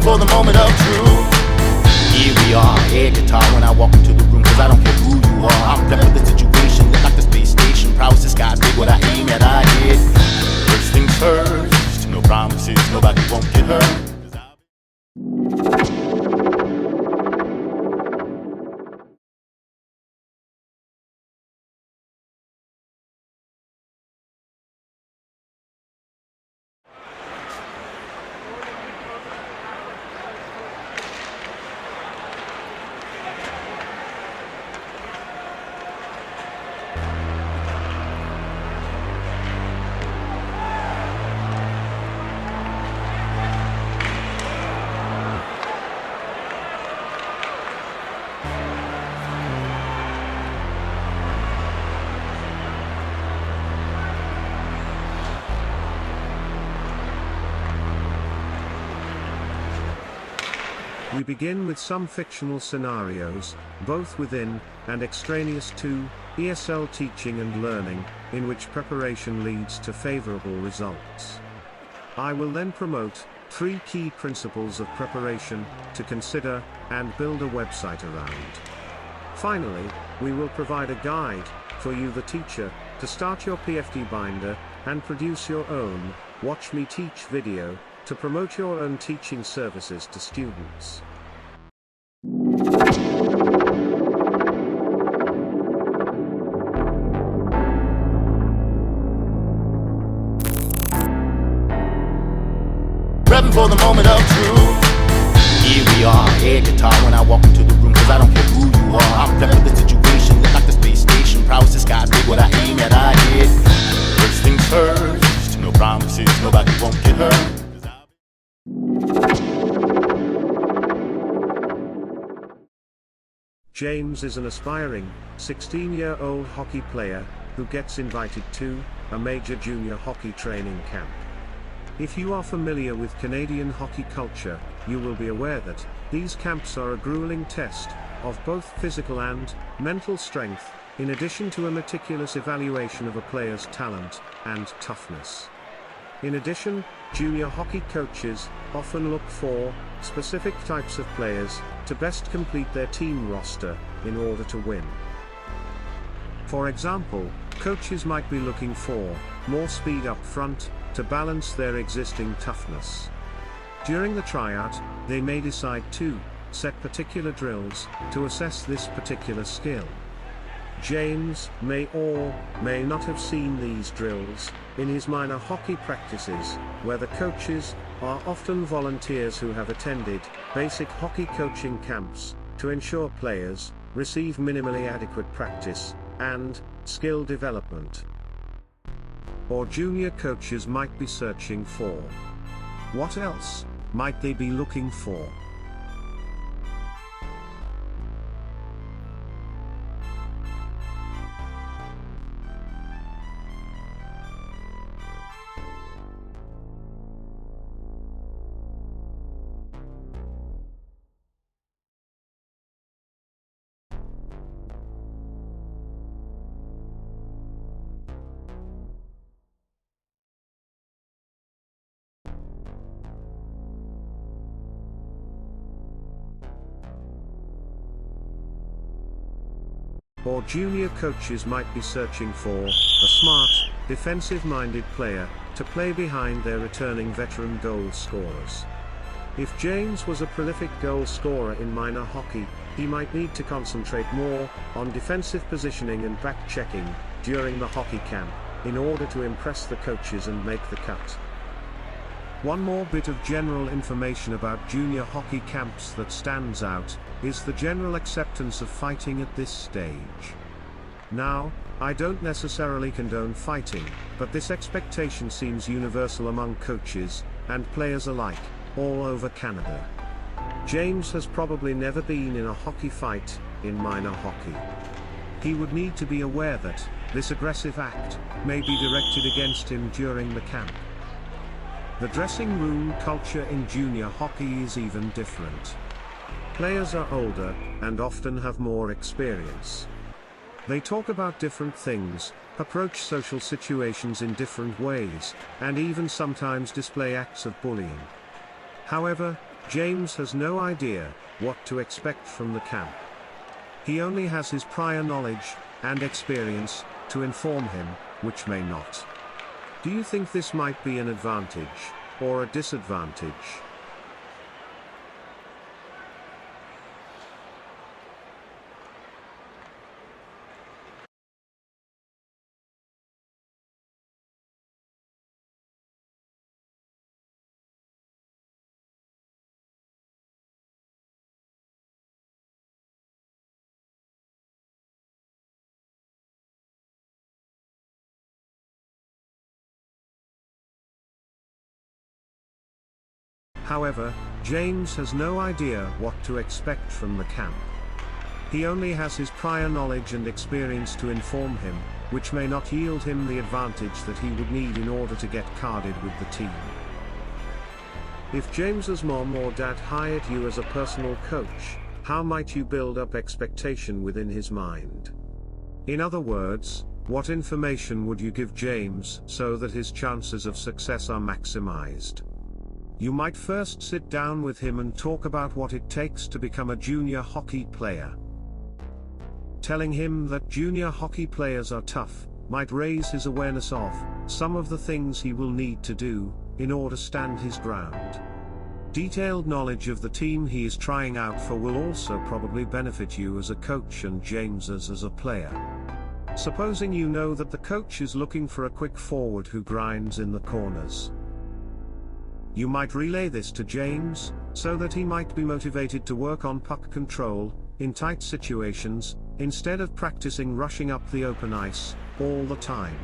for the moment of truth. Here we are, air guitar when I walk into the room, cause I don't care who you are. I'm done with the situation, look like the space station. Prowess the skies, big what I aim at, I hit. First things first, no promises, nobody won't get hurt. We begin with some fictional scenarios, both within and extraneous to ESL teaching and learning, in which preparation leads to favorable results. I will then promote 3 key principles of preparation to consider and build a website around. Finally, we will provide a guide for you, the teacher, to start your PFD binder and produce your own Watch Me Teach video to promote your own teaching services to students. Repping for the moment of truth. Here we are, air guitar when I walk into the room, cause I don't care who you are. I'm done with the situation, look like the space station. Prowess the skies, big what I aim at, I hit. First things first, no promises, nobody won't get hurt. James is an aspiring 16-year-old hockey player who gets invited to a major junior hockey training camp. If you are familiar with Canadian hockey culture, you will be aware that these camps are a grueling test of both physical and mental strength, in addition to a meticulous evaluation of a player's talent and toughness. In addition, junior hockey coaches often look for specific types of players to best complete their team roster in order to win. For example, coaches might be looking for more speed up front to balance their existing toughness. During the tryout, they may decide to set particular drills to assess this particular skill. James may or may not have seen these drills in his minor hockey practices, where the coaches are often volunteers who have attended basic hockey coaching camps to ensure players receive minimally adequate practice and skill development. Or junior coaches might be searching for. What else might they be looking for? Or junior coaches might be searching for a smart, defensive-minded player to play behind their returning veteran goal scorers. If James was a prolific goal scorer in minor hockey, he might need to concentrate more on defensive positioning and back-checking during the hockey camp in order to impress the coaches and make the cut. One more bit of general information about junior hockey camps that stands out is the general acceptance of fighting at this stage. Now, I don't necessarily condone fighting, but this expectation seems universal among coaches and players alike, all over Canada. James has probably never been in a hockey fight in minor hockey. He would need to be aware that this aggressive act may be directed against him during the camp. The dressing room culture in junior hockey is even different. Players are older and often have more experience. They talk about different things, approach social situations in different ways, and even sometimes display acts of bullying. However, James has no idea what to expect from the camp. He only has his prior knowledge and experience to inform him, which may not. Do you think this might be an advantage or a disadvantage? However, James has no idea what to expect from the camp. He only has his prior knowledge and experience to inform him, which may not yield him the advantage that he would need in order to get carded with the team. If James's mom or dad hired you as a personal coach, how might you build up expectation within his mind? In other words, what information would you give James so that his chances of success are maximized? You might first sit down with him and talk about what it takes to become a junior hockey player. Telling him that junior hockey players are tough might raise his awareness of some of the things he will need to do in order to stand his ground. Detailed knowledge of the team he is trying out for will also probably benefit you as a coach and James as a player. Supposing you know that the coach is looking for a quick forward who grinds in the corners. You might relay this to James, so that he might be motivated to work on puck control in tight situations, instead of practicing rushing up the open ice all the time.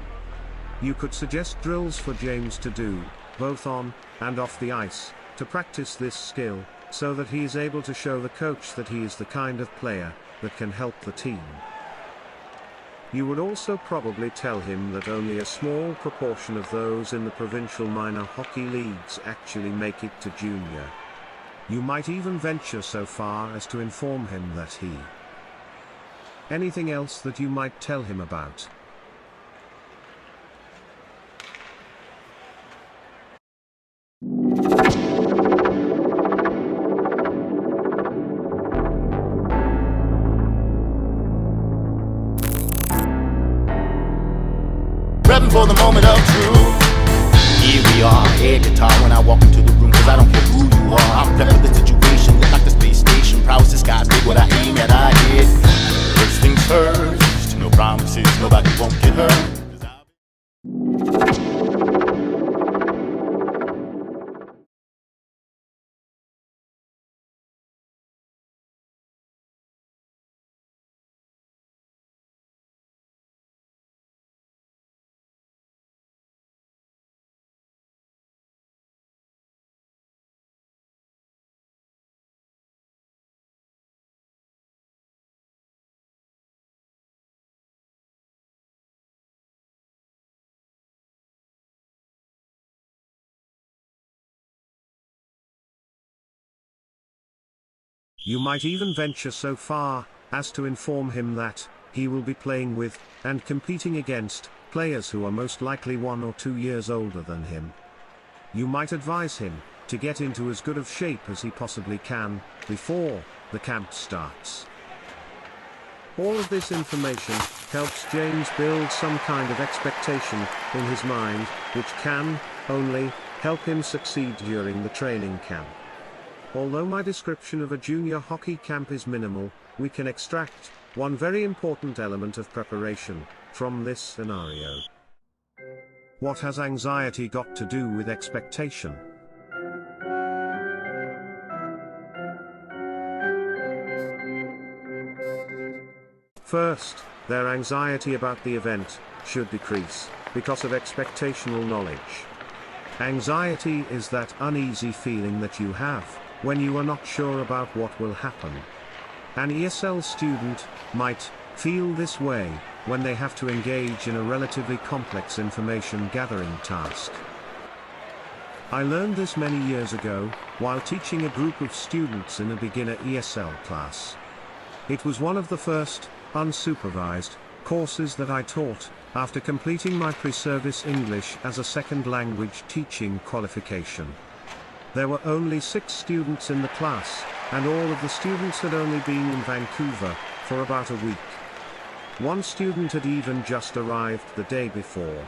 You could suggest drills for James to do, both on and off the ice, to practice this skill, so that he is able to show the coach that he is the kind of player that can help the team. You would also probably tell him that only a small proportion of those in the provincial minor hockey leagues actually make it to junior. You might even venture so far as to inform him that he. Anything else that you might tell him about? Repping for the moment of truth. Here we are, air guitar when I walk into the room, cause I don't care who you are. I'm prepped for the situation, look like the space station. Prowess, the sky's big, what I aim at, I hit. First things first, no promises, nobody won't get hurt. You might even venture so far as to inform him that he will be playing with and competing against players who are most likely 1 or 2 years older than him. You might advise him to get into as good of shape as he possibly can before the camp starts. All of this information helps James build some kind of expectation in his mind, which can only help him succeed during the training camp. Although my description of a junior hockey camp is minimal, we can extract one very important element of preparation from this scenario. What has anxiety got to do with expectation? First, their anxiety about the event should decrease because of expectational knowledge. Anxiety is that uneasy feeling that you have when you are not sure about what will happen. An ESL student might feel this way when they have to engage in a relatively complex information gathering task. I learned this many years ago while teaching a group of students in a beginner ESL class. It was one of the first unsupervised courses that I taught after completing my pre-service English as a second language teaching qualification. There were only 6 students in the class, and all of the students had only been in Vancouver for about a week. One student had even just arrived the day before.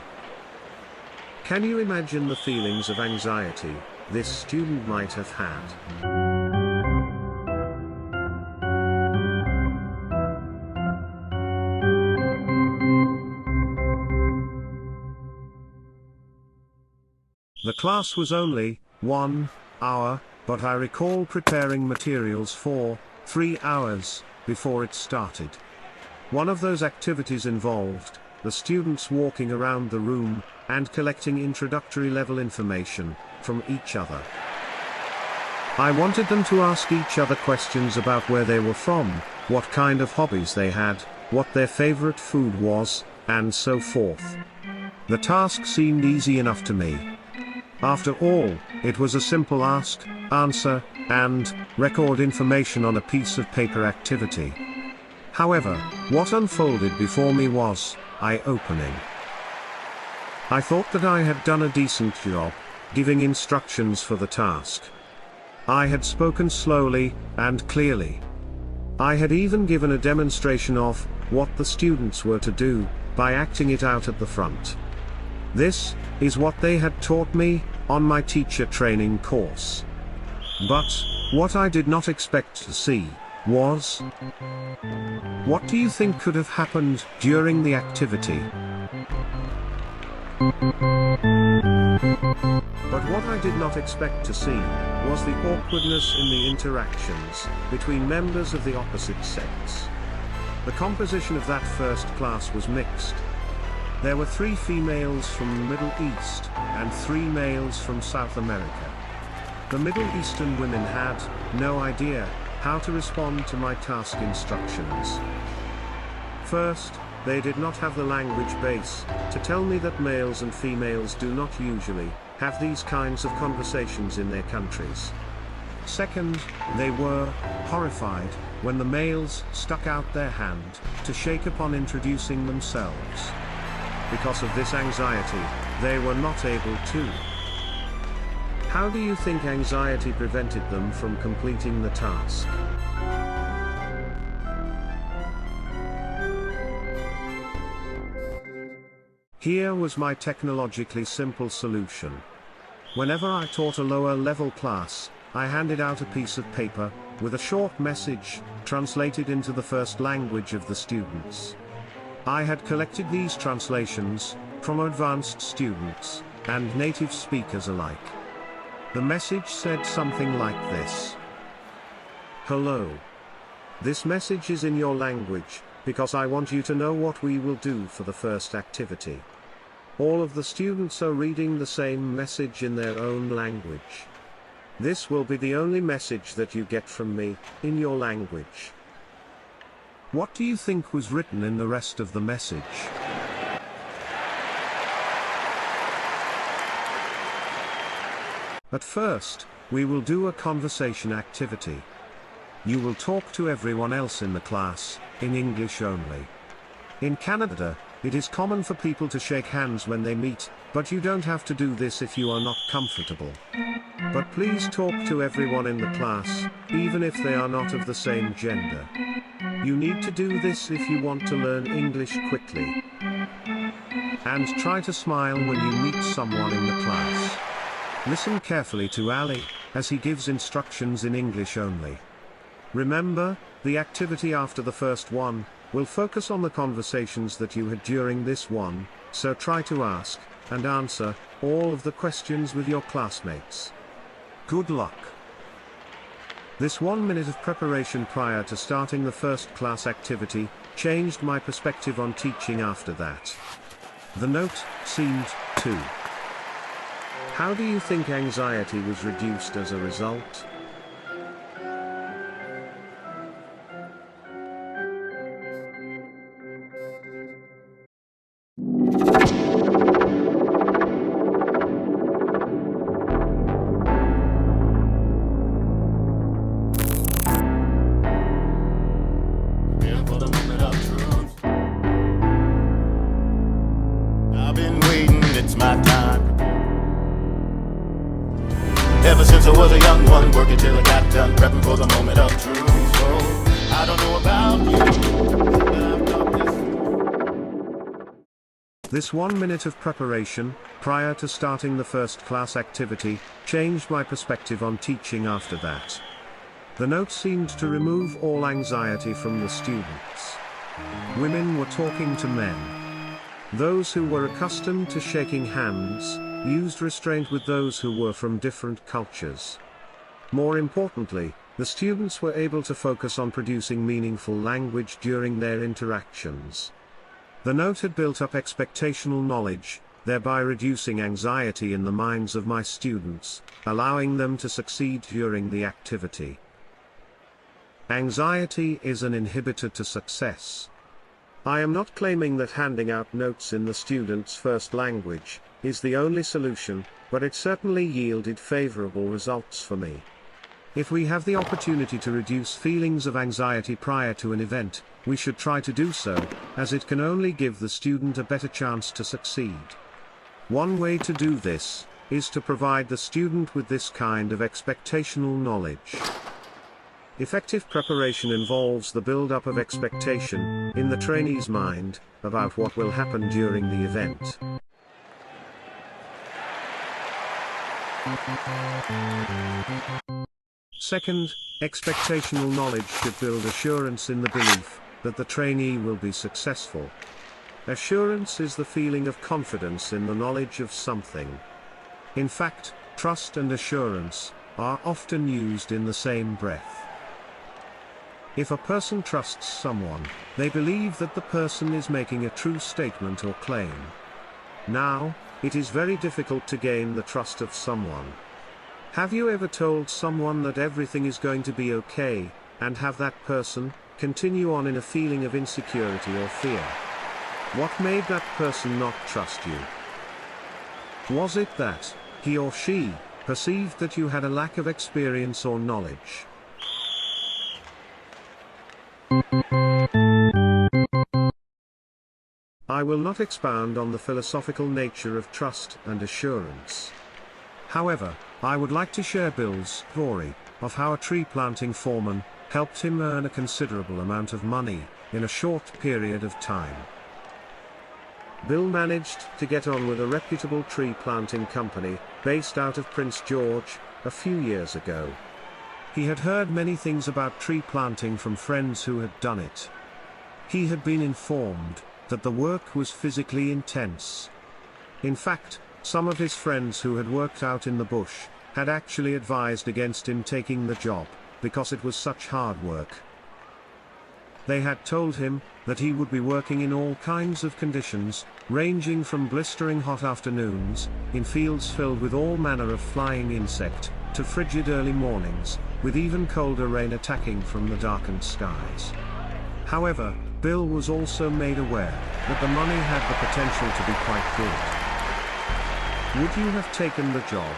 Can you imagine the feelings of anxiety this student might have had? The class was only 1 hour, but I recall preparing materials for 3 hours before it started. One of those activities involved the students walking around the room and collecting introductory level information from each other. I wanted them to ask each other questions about where they were from, what kind of hobbies they had, what their favorite food was, and so forth. The task seemed easy enough to me. After all, it was a simple ask, answer, and record information on a piece of paper activity. However, what unfolded before me was eye-opening. I thought that I had done a decent job giving instructions for the task. I had spoken slowly and clearly. I had even given a demonstration of what the students were to do by acting it out at the front. This is what they had taught me on my teacher training course. But what I did not expect to see was... What do you think could have happened during the activity? But what I did not expect to see was the awkwardness in the interactions between members of the opposite sex. The composition of that first class was mixed. There were 3 females from the Middle East and 3 males from South America. The Middle Eastern women had no idea how to respond to my task instructions. First, they did not have the language base to tell me that males and females do not usually have these kinds of conversations in their countries. Second, they were horrified when the males stuck out their hand to shake upon introducing themselves. Because of this anxiety, they were not able to. How do you think anxiety prevented them from completing the task? Here was my technologically simple solution. Whenever I taught a lower level class, I handed out a piece of paper with a short message translated into the first language of the students. I had collected these translations from advanced students and native speakers alike. The message said something like this. Hello. This message is in your language, because I want you to know what we will do for the first activity. All of the students are reading the same message in their own language. This will be the only message that you get from me, in your language. What do you think was written in the rest of the message? At first, we will do a conversation activity. You will talk to everyone else in the class, in English only. In Canada, it is common for people to shake hands when they meet, but you don't have to do this if you are not comfortable. But please talk to everyone in the class, even if they are not of the same gender. You need to do this if you want to learn English quickly. And try to smile when you meet someone in the class. Listen carefully to Ali, as he gives instructions in English only. Remember, the activity after the first one will focus on the conversations that you had during this one, so try to ask and answer all of the questions with your classmates. Good luck. This 1 minute of preparation prior to starting the first class activity changed my perspective on teaching after that. The note seemed to. How do you think anxiety was reduced as a result? For the moment of truth, I've been waiting, it's my time. Ever since So was a young one, working till it got done, prepping for the moment of truth. So I don't know about you, but I've thought This 1 minute of preparation, prior to starting the first class activity, changed my perspective on teaching after that. The note seemed to remove all anxiety from the students. Women were talking to men. Those who were accustomed to shaking hands, used restraint with those who were from different cultures. More importantly, the students were able to focus on producing meaningful language during their interactions. The note had built up expectational knowledge, thereby reducing anxiety in the minds of my students, allowing them to succeed during the activity. Anxiety is an inhibitor to success. I am not claiming that handing out notes in the student's first language is the only solution, but it certainly yielded favorable results for me. If we have the opportunity to reduce feelings of anxiety prior to an event, we should try to do so, as it can only give the student a better chance to succeed. One way to do this is to provide the student with this kind of expectational knowledge. Effective preparation involves the build-up of expectation in the trainee's mind about what will happen during the event. Second, expectational knowledge should build assurance in the belief that the trainee will be successful. Assurance is the feeling of confidence in the knowledge of something. In fact, trust and assurance are often used in the same breath. If a person trusts someone, they believe that the person is making a true statement or claim. Now, it is very difficult to gain the trust of someone. Have you ever told someone that everything is going to be okay, and have that person continue on in a feeling of insecurity or fear? What made that person not trust you? Was it that he or she perceived that you had a lack of experience or knowledge? I will not expound on the philosophical nature of trust and assurance. However, I would like to share Bill's story of how a tree planting foreman helped him earn a considerable amount of money in a short period of time. Bill managed to get on with a reputable tree planting company based out of Prince George a few years ago. He had heard many things about tree planting from friends who had done it. He had been informed that the work was physically intense. In fact, some of his friends who had worked out in the bush had actually advised against him taking the job, because it was such hard work. They had told him that he would be working in all kinds of conditions, ranging from blistering hot afternoons, in fields filled with all manner of flying insect, to frigid early mornings, with even colder rain attacking from the darkened skies. However, Bill was also made aware that the money had the potential to be quite good. Would you have taken the job?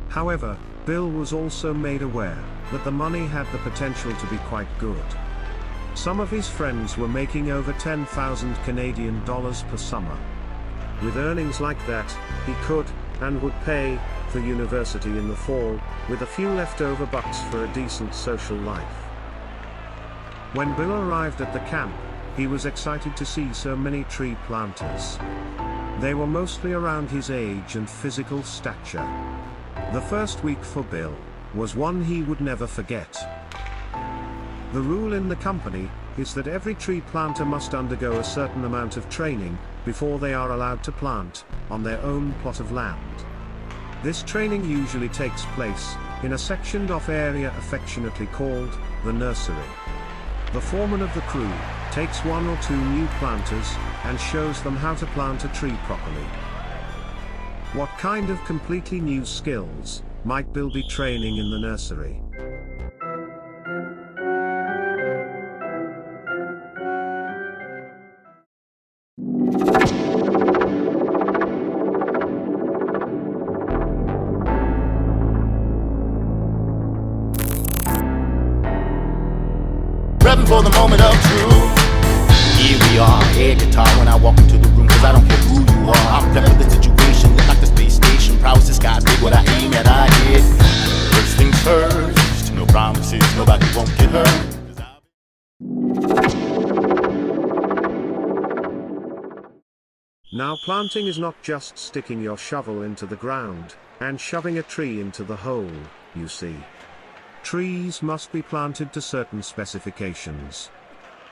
However, Bill was also made aware that the money had the potential to be quite good. Some of his friends were making over 10,000 Canadian dollars per summer. With earnings like that, he could, and would pay, for university in the fall, with a few leftover bucks for a decent social life. When Bill arrived at the camp, he was excited to see so many tree planters. They were mostly around his age and physical stature. The first week for Bill was one he would never forget. The rule in the company is that every tree planter must undergo a certain amount of training before they are allowed to plant on their own plot of land. This training usually takes place in a sectioned off area affectionately called the nursery. The foreman of the crew takes one or two new planters and shows them how to plant a tree properly. What kind of completely new skills might Bill be training in the nursery? Repping for the moment of truth. Here we are, air guitar when I walk into the room. cause I don't care who you are. I'm prepped for the situation, look like the space station. Prowess the sky's big, what I aim at, I hit. First things first, no promises, nobody won't get hurt. Now planting is not just sticking your shovel into the ground and shoving a tree into the hole, you see. Trees must be planted to certain specifications.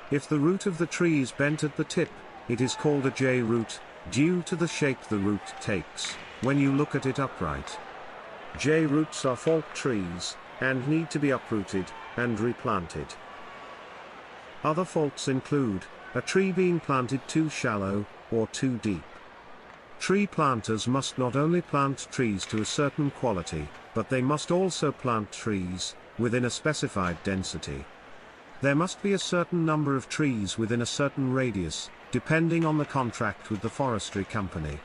If the root of the tree is bent at the tip, it is called a J-root, due to the shape the root takes when you look at it upright. J-roots are fault trees and need to be uprooted and replanted. Other faults include a tree being planted too shallow or too deep. Tree planters must not only plant trees to a certain quality, but they must also plant trees within a specified density. There must be a certain number of trees within a certain radius, depending on the contract with the forestry company.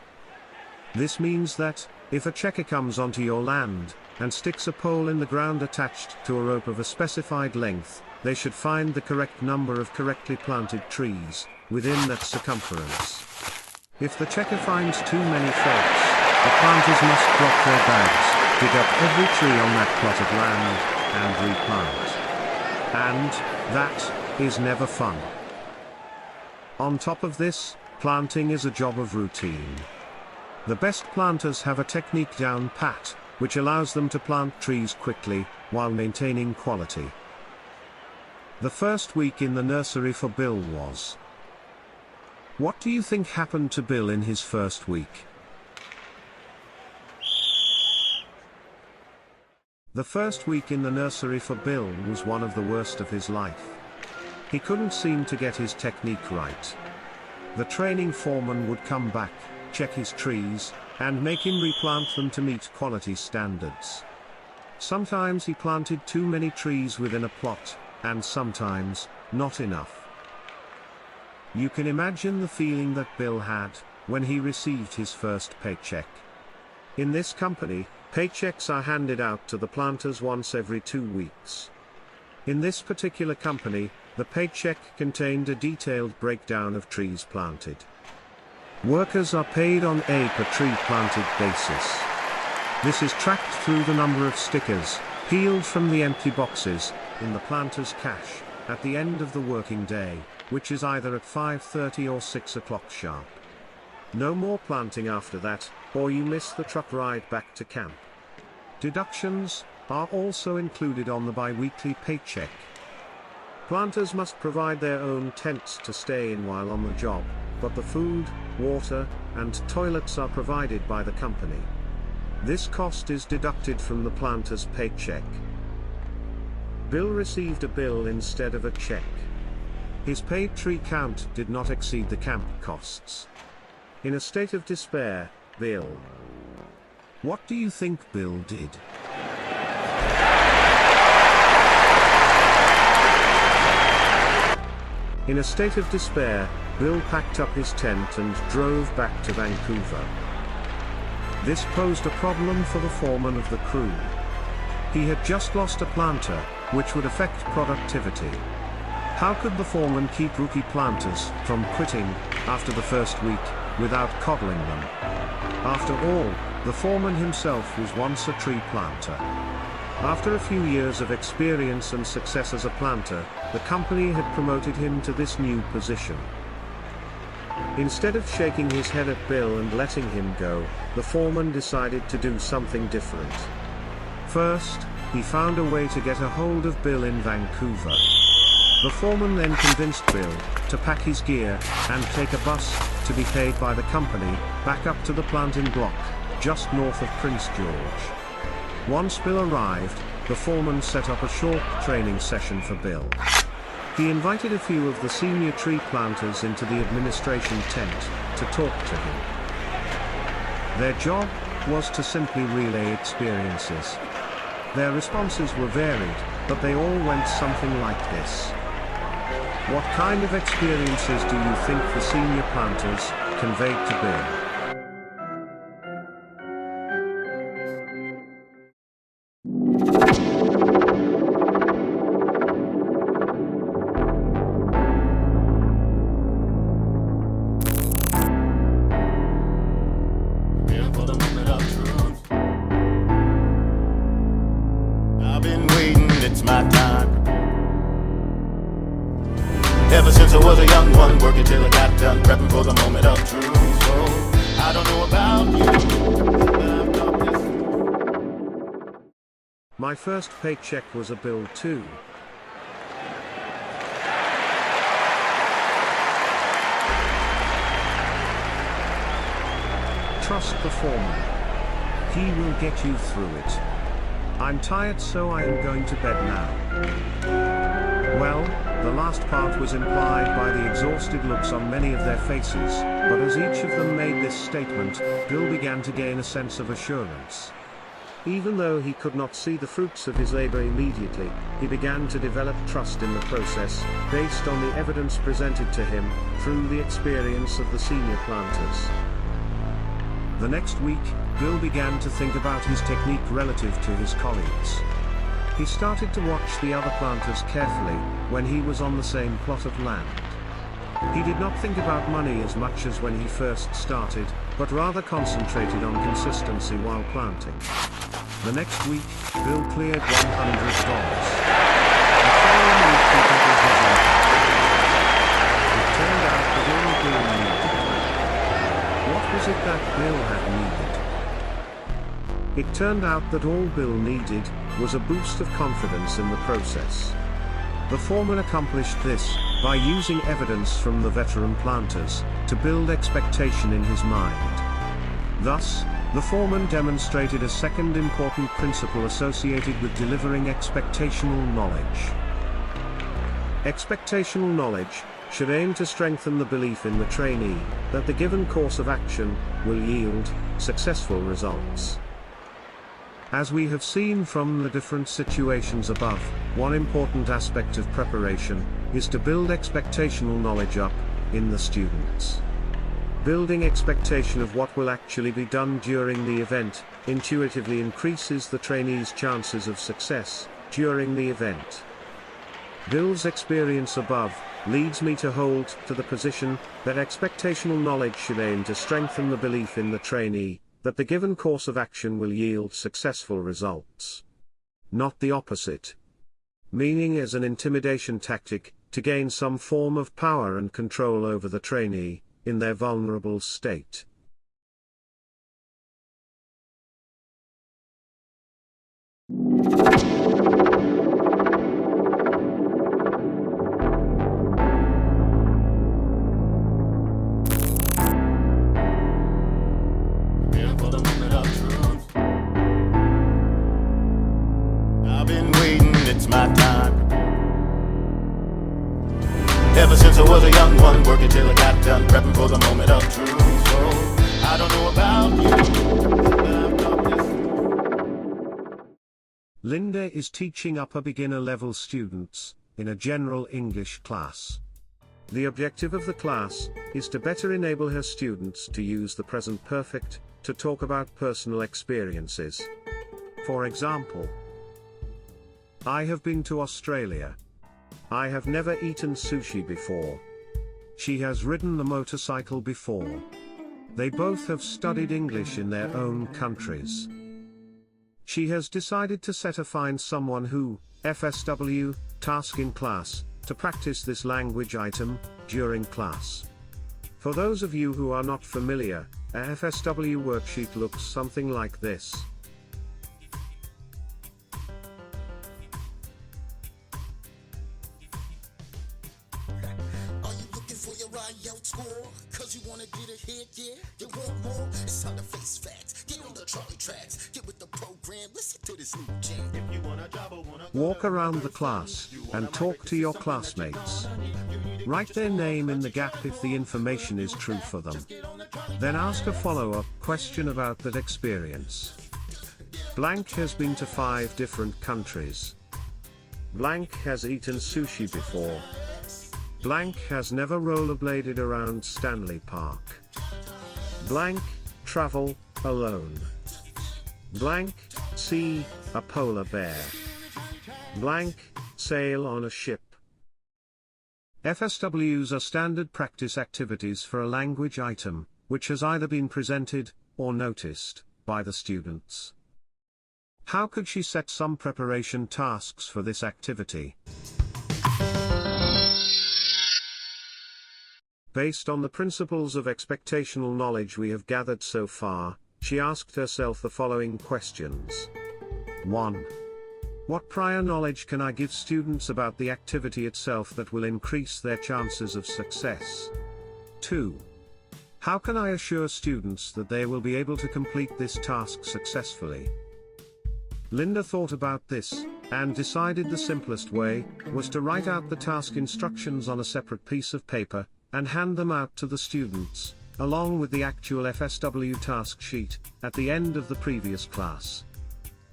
This means that, if a checker comes onto your land and sticks a pole in the ground attached to a rope of a specified length, they should find the correct number of correctly planted trees within that circumference. If the checker finds too many faults, the planters must drop their bags, dig up every tree on that plot of land, and replant. And that is never fun. On top of this, planting is a job of routine. The best planters have a technique down pat, which allows them to plant trees quickly, while maintaining quality. The first week in the nursery for Bill was. What do you think happened to Bill in his first week? The first week in the nursery for Bill was one of the worst of his life. He couldn't seem to get his technique right. The training foreman would come back, check his trees, and make him replant them to meet quality standards. Sometimes he planted too many trees within a plot, and sometimes, not enough. You can imagine the feeling that Bill had when he received his first paycheck. In this company, paychecks are handed out to the planters once every 2 weeks. In this particular company, the paycheck contained a detailed breakdown of trees planted. Workers are paid on a per tree planted basis. This is tracked through the number of stickers peeled from the empty boxes in the planter's cache at the end of the working day, which is either at 5:30 or 6 o'clock sharp. No more planting after that, or you miss the truck ride back to camp. Deductions are also included on the bi-weekly paycheck. Planters must provide their own tents to stay in while on the job, but the food, water, and toilets are provided by the company. This cost is deducted from the planter's paycheck. Bill received a bill instead of a check. His paid tree count did not exceed the camp costs. In a state of despair, Bill. What do you think Bill did? In a state of despair, Bill packed up his tent and drove back to Vancouver. This posed a problem for the foreman of the crew. He had just lost a planter, which would affect productivity. How could the foreman keep rookie planters from quitting after the first week without coddling them? After all, the foreman himself was once a tree planter. After a few years of experience and success as a planter, the company had promoted him to this new position. Instead of shaking his head at Bill and letting him go, the foreman decided to do something different. First, he found a way to get a hold of Bill in Vancouver. The foreman then convinced Bill to pack his gear and take a bus to be paid by the company back up to the planting block just north of Prince George. Once Bill arrived, the foreman set up a short training session for Bill. He invited a few of the senior tree planters into the administration tent to talk to him. Their job was to simply relay experiences. Their responses were varied, but they all went something like this. What kind of experiences do you think the senior planters conveyed to Bill? it's my time. Ever since I was a young one, working till I got done, prepping for the moment of truth. So, I don't know about you, but I've got this. My first paycheck was a bill too. Trust the foreman. He will get you through it. I'm tired, so I am going to bed now. Well, the last part was implied by the exhausted looks on many of their faces, but as each of them made this statement, Bill began to gain a sense of assurance. Even though he could not see the fruits of his labor immediately, he began to develop trust in the process, based on the evidence presented to him, through the experience of the senior planters. The next week, Bill began to think about his technique relative to his colleagues. He started to watch the other planters carefully, when he was on the same plot of land. He did not think about money as much as when he first started, but rather concentrated on consistency while planting. The next week, Bill cleared $100. The following week he doubled his income. It turned out that all Bill needed. What was it that Bill had needed? It turned out that all Bill needed was a boost of confidence in the process. The foreman accomplished this by using evidence from the veteran planters to build expectation in his mind. Thus, the foreman demonstrated a second important principle associated with delivering expectational knowledge. Expectational knowledge should aim to strengthen the belief in the trainee that the given course of action will yield successful results. As we have seen from the different situations above, one important aspect of preparation is to build expectational knowledge up in the students. Building expectation of what will actually be done during the event intuitively increases the trainee's chances of success during the event. Bill's experience above leads me to hold to the position that expectational knowledge should aim to strengthen the belief in the trainee that the given course of action will yield successful results. Not the opposite. Meaning as an intimidation tactic to gain some form of power and control over the trainee in their vulnerable state. For the moment of truth. I've been waiting, it's my time. Ever since I was a young one, working till I got done, prepping for the moment of truth. So, I don't know about you, but I've got this. Linda is teaching upper beginner level students in a general English class. The objective of the class is to better enable her students to use the present perfect to talk about personal experiences. For example, I have been to Australia. I have never eaten sushi before. She has ridden the motorcycle before. They both have studied English in their own countries. She has decided to set a find someone who, FSW, task in class, to practice this language item during class. For those of you who are not familiar, a FSW worksheet looks something like this. Are you looking for your IELTS score? Cause you wanna get ahead, yeah? You want more? It's time to face facts. Get on the Charlie tracks. Get with the program. Listen to this new jam. If you want a job or wanna Walk around the class and talk to your classmates. Write their name in the gap if the information is true for them. Then ask a follow-up question about that experience. Blank has been to 5 different countries. Blank has eaten sushi before. Blank has never rollerbladed around Stanley Park. Blank, travel alone. Blank, see a polar bear. Blank, sail on a ship. FSWs are standard practice activities for a language item, which has either been presented or noticed by the students. How could she set some preparation tasks for this activity? Based on the principles of expectational knowledge we have gathered so far, she asked herself the following questions. 1. What prior knowledge can I give students about the activity itself that will increase their chances of success? 2. How can I assure students that they will be able to complete this task successfully? Linda thought about this, and decided the simplest way was to write out the task instructions on a separate piece of paper, and hand them out to the students, along with the actual FSW task sheet, at the end of the previous class.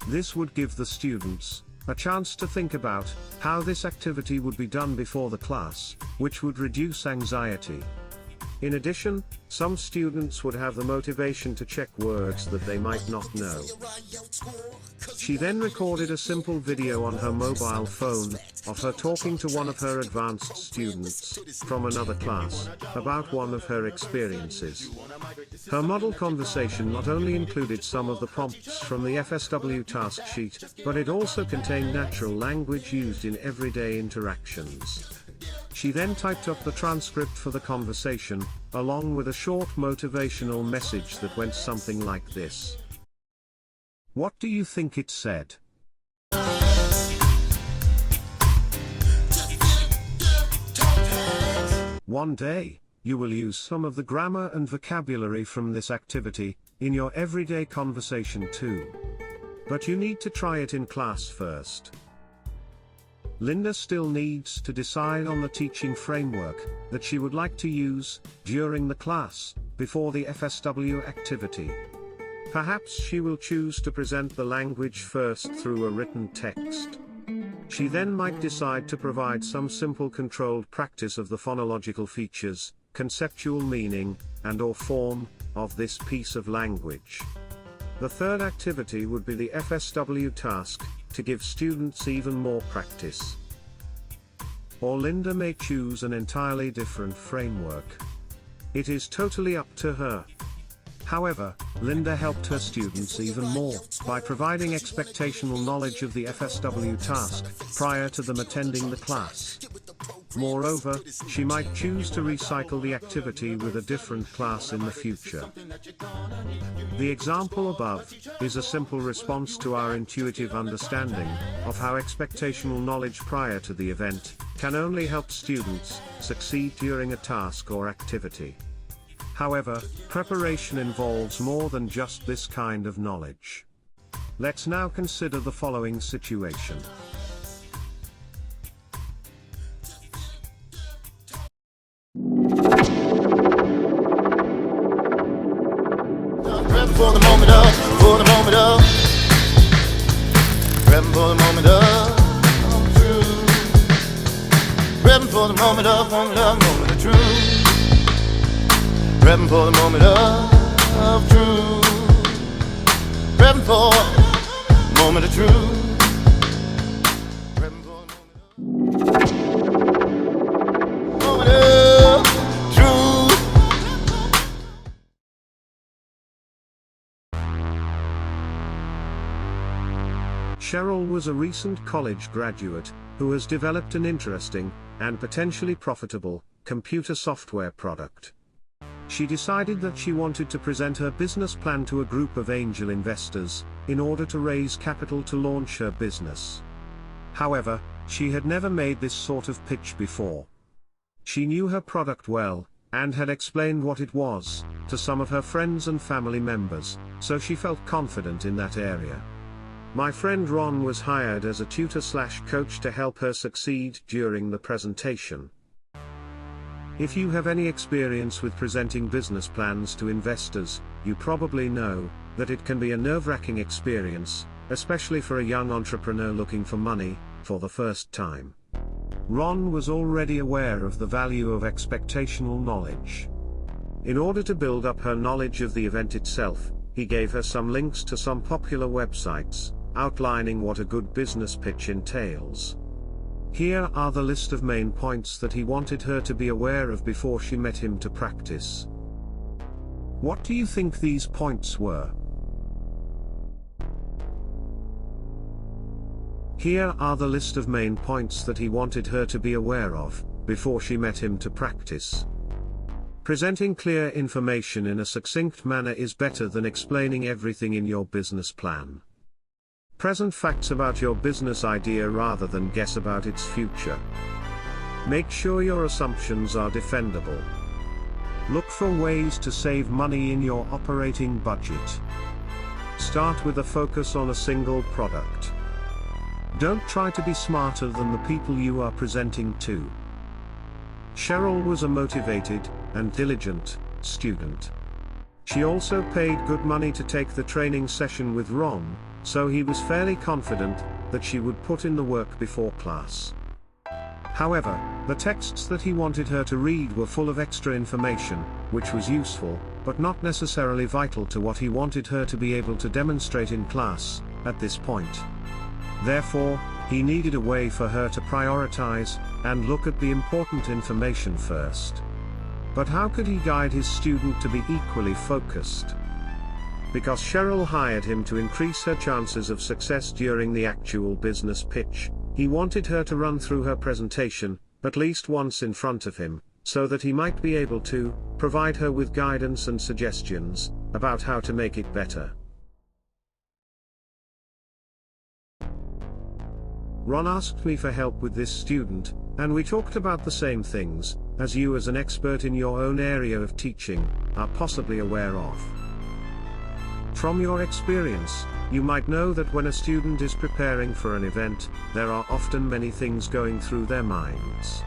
This would give the students a chance to think about how this activity would be done before the class, which would reduce anxiety. In addition, some students would have the motivation to check words that they might not know. She then recorded a simple video on her mobile phone of her talking to one of her advanced students from another class about one of her experiences. Her model conversation not only included some of the prompts from the FSW task sheet, but it also contained natural language used in everyday interactions. She then typed up the transcript for the conversation, along with a short motivational message that went something like this. What do you think it said? One day, you will use some of the grammar and vocabulary from this activity in your everyday conversation too. But you need to try it in class first. Linda still needs to decide on the teaching framework that she would like to use during the class, before the FSW activity. Perhaps she will choose to present the language first through a written text. She then might decide to provide some simple controlled practice of the phonological features, conceptual meaning, and/or form of this piece of language. The third activity would be the FSW task, to give students even more practice. Or Linda may choose an entirely different framework. It is totally up to her. However, Linda helped her students even more by providing expectational knowledge of the FSW task prior to them attending the class. Moreover, she might choose to recycle the activity with a different class in the future. The example above is a simple response to our intuitive understanding of how expectational knowledge prior to the event can only help students succeed during a task or activity. However, preparation involves more than just this kind of knowledge. Let's now consider the following situation. For the moment of, for the moment of, repping for the moment of truth. Repping for the moment of truth. Repping for the moment of truth. Repping for the moment of truth. Repping for the moment of truth. Cheryl was a recent college graduate who has developed an interesting and potentially profitable computer software product. She decided that she wanted to present her business plan to a group of angel investors in order to raise capital to launch her business. However, she had never made this sort of pitch before. She knew her product well and had explained what it was to some of her friends and family members, so she felt confident in that area. My friend Ron was hired as a tutor/coach to help her succeed during the presentation. If you have any experience with presenting business plans to investors, you probably know that it can be a nerve-wracking experience, especially for a young entrepreneur looking for money for the first time. Ron was already aware of the value of expectational knowledge. In order to build up her knowledge of the event itself, he gave her some links to some popular websites, outlining what a good business pitch entails. Here are the list of main points that he wanted her to be aware of before she met him to practice. What do you think these points were? Here are the list of main points that he wanted her to be aware of before she met him to practice. Presenting clear information in a succinct manner is better than explaining everything in your business plan. Present facts about your business idea rather than guess about its future. Make sure your assumptions are defendable. Look for ways to save money in your operating budget. Start with a focus on a single product. Don't try to be smarter than the people you are presenting to. Cheryl was a motivated and diligent student. She also paid good money to take the training session with Ron, so he was fairly confident that she would put in the work before class. However, the texts that he wanted her to read were full of extra information, which was useful, but not necessarily vital to what he wanted her to be able to demonstrate in class at this point. Therefore, he needed a way for her to prioritize and look at the important information first. But how could he guide his student to be equally focused? Because Cheryl hired him to increase her chances of success during the actual business pitch, he wanted her to run through her presentation at least once in front of him, so that he might be able to provide her with guidance and suggestions about how to make it better. Ron asked me for help with this student, and we talked about the same things, as you as an expert in your own area of teaching, are possibly aware of. From your experience, you might know that when a student is preparing for an event, there are often many things going through their minds.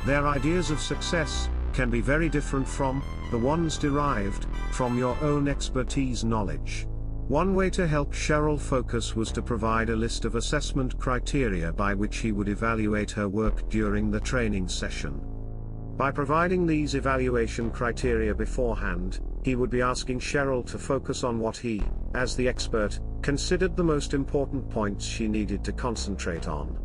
Their ideas of success can be very different from the ones derived from your own expertise knowledge. One way to help Cheryl focus was to provide a list of assessment criteria by which he would evaluate her work during the training session. By providing these evaluation criteria beforehand, he would be asking Cheryl to focus on what he, as the expert, considered the most important points she needed to concentrate on.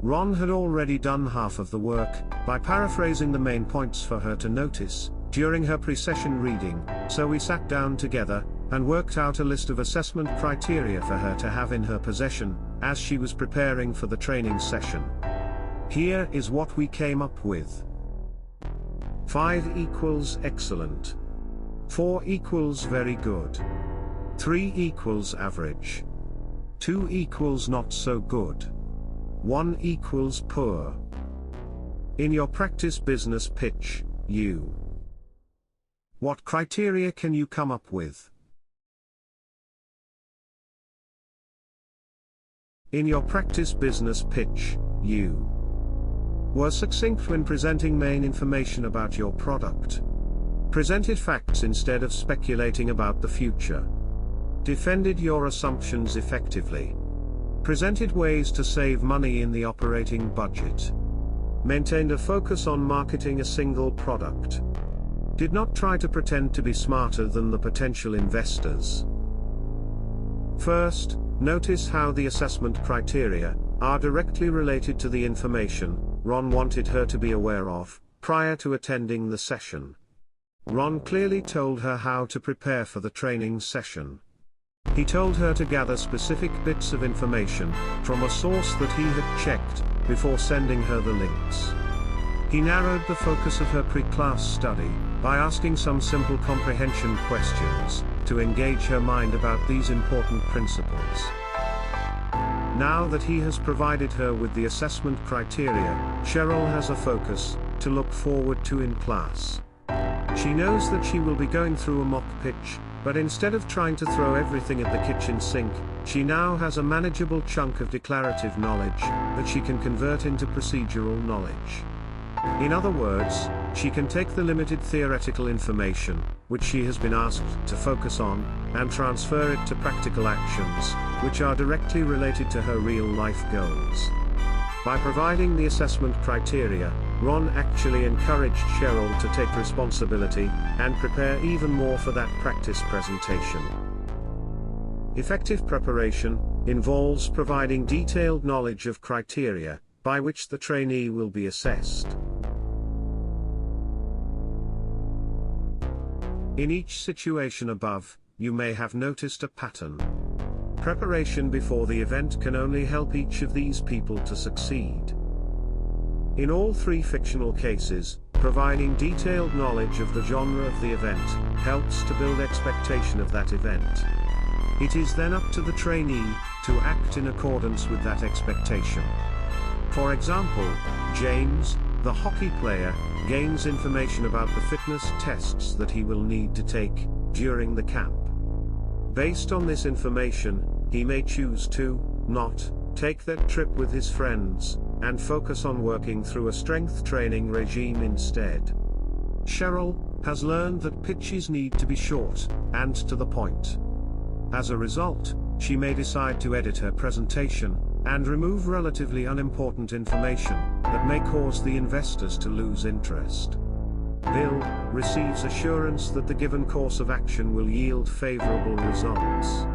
Ron had already done half of the work by paraphrasing the main points for her to notice during her pre-session reading, so we sat down together and worked out a list of assessment criteria for her to have in her possession as she was preparing for the training session. Here is what we came up with. 5 equals excellent. 4 equals very good. 3 equals average. 2 equals not so good. 1 equals poor. In your practice business pitch, what criteria can you come up with? In your practice business pitch, you were succinct when presenting main information about your product. Presented facts instead of speculating about the future. Defended your assumptions effectively. Presented ways to save money in the operating budget. Maintained a focus on marketing a single product. Did not try to pretend to be smarter than the potential investors. First, notice how the assessment criteria are directly related to the information Ron wanted her to be aware of prior to attending the session. Ron clearly told her how to prepare for the training session. He told her to gather specific bits of information from a source that he had checked before sending her the links. He narrowed the focus of her pre-class study by asking some simple comprehension questions to engage her mind about these important principles. Now that he has provided her with the assessment criteria, Cheryl has a focus to look forward to in class. She knows that she will be going through a mock pitch, but instead of trying to throw everything at the kitchen sink, she now has a manageable chunk of declarative knowledge that she can convert into procedural knowledge. In other words, she can take the limited theoretical information, which she has been asked to focus on, and transfer it to practical actions, which are directly related to her real-life goals. By providing the assessment criteria, Ron actually encouraged Cheryl to take responsibility and prepare even more for that practice presentation. Effective preparation involves providing detailed knowledge of criteria by which the trainee will be assessed. In each situation above, you may have noticed a pattern. Preparation before the event can only help each of these people to succeed. In all three fictional cases, providing detailed knowledge of the genre of the event helps to build expectation of that event. It is then up to the trainee to act in accordance with that expectation. For example, James, the hockey player, gains information about the fitness tests that he will need to take during the camp. Based on this information, he may choose to not take that trip with his friends and focus on working through a strength training regime instead. Cheryl has learned that pitches need to be short and to the point. As a result, she may decide to edit her presentation and remove relatively unimportant information that may cause the investors to lose interest. Bill receives assurance that the given course of action will yield favorable results.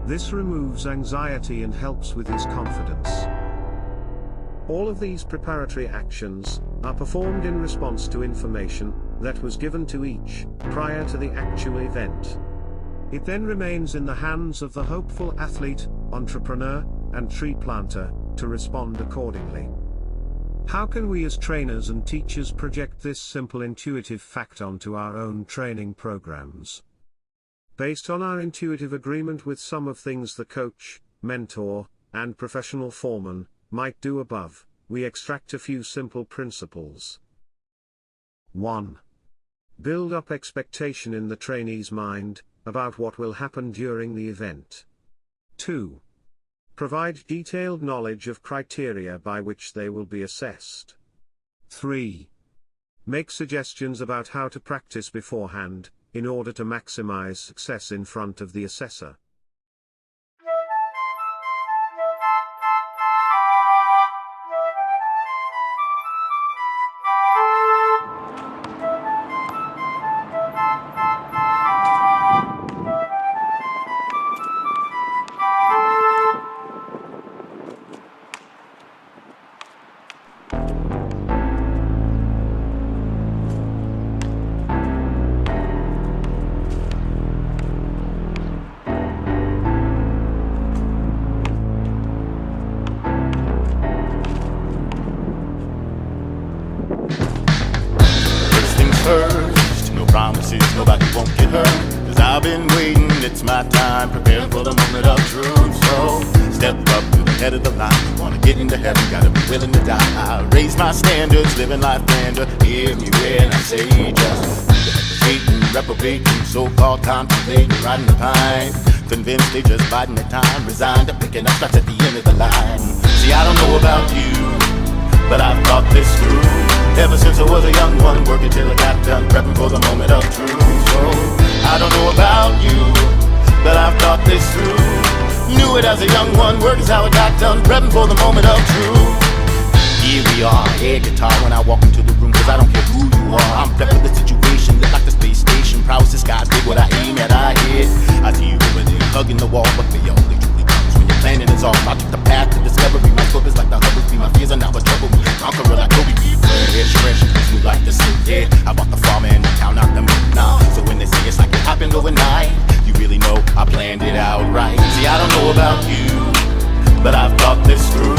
This removes anxiety and helps with his confidence. All of these preparatory actions are performed in response to information that was given to each prior to the actual event. It then remains in the hands of the hopeful athlete, entrepreneur, and tree planter to respond accordingly. How can we as trainers and teachers project this simple intuitive fact onto our own training programs? Based on our intuitive agreement with some of things the coach, mentor, and professional foreman might do above, we extract a few simple principles. 1. Build up expectation in the trainee's mind about what will happen during the event. 2. Provide detailed knowledge of criteria by which they will be assessed. 3. Make suggestions about how to practice beforehand, in order to maximize success in front of the assessor. First, no promises, nobody won't get hurt. Cause I've been waiting, it's my time, preparing for the moment of truth. So, step up to the head of the line. Wanna get into heaven, gotta be willing to die. I raise my standards, living life grander. Hear me when I say just hating, reprobating, so-called contemplating, riding the pine. Convinced they just biding their time, resigned to picking up shots at the end of the line. See, I don't know about you, but I've thought this through. Ever since I was a young one, working till I got done, prepping for the moment of truth. So, I don't know about you, but I've thought this through. Knew it as a young one, work is how I got done, prepping for the moment of truth. Here we are, air guitar when I walk into the room, cause I don't care who you are. I'm prepped for the situation, look like the space station. Prowess, the sky's big, what I aim at, I hit. I see you over there, hugging the wall, but they only truly comes when your planning is off. I took the path to discovery, my scope is like the Hubble Tree. My fears are now a trouble me, conqueror like Kobe. It's fresh, you like to see it. I bought the farmer in the town, not the moon now. So when they say it's like it happened overnight, you really know I planned it out right. See, I don't know about you, but I've thought this through.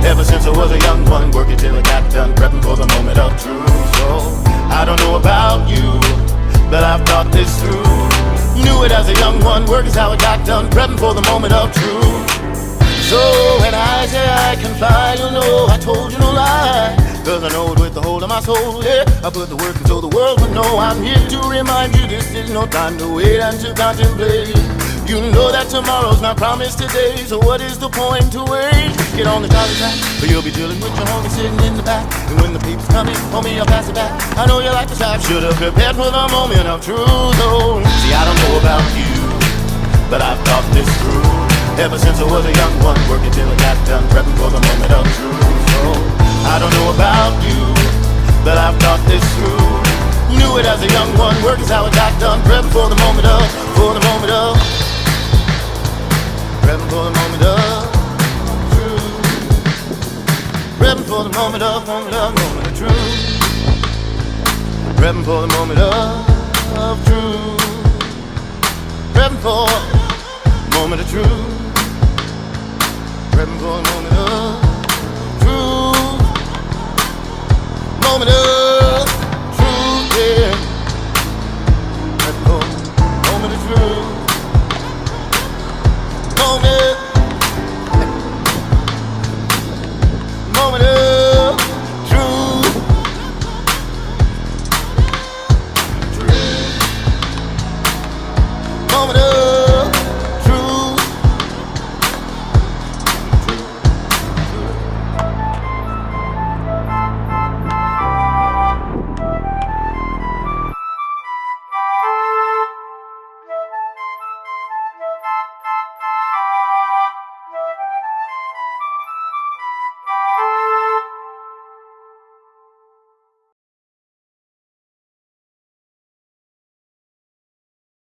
Ever since I was a young one, working till I got done, prepping for the moment of truth. So, I don't know about you, but I've thought this through. Knew it as a young one, work is how I got done, prepping for the moment of truth. So when I say I can fly, you'll know I told you no lie. Cause I know it with the whole of my soul, yeah. I put the work in so the world would know. I'm here to remind you this is no time to wait and to contemplate. You know that tomorrow's not promised today, so what is the point to wait? Get on the jolly track, or you'll be dealing with your homie sitting in the back. And when the people's coming, homie, I'll pass it back. I know you like the shot, should've prepared for the moment of truth. Oh, see, I don't know about you, but I've thought this through. Ever since I was a young one, working till I got done, prepping for the moment of truth. So, I don't know about you, but I've thought this through. Knew it as a young one, work is how I got done, prepping for the moment of, prepping for the moment of truth. Prepping for the moment of truth. Prepping for the moment of truth. Prepping for the moment of truth. something going on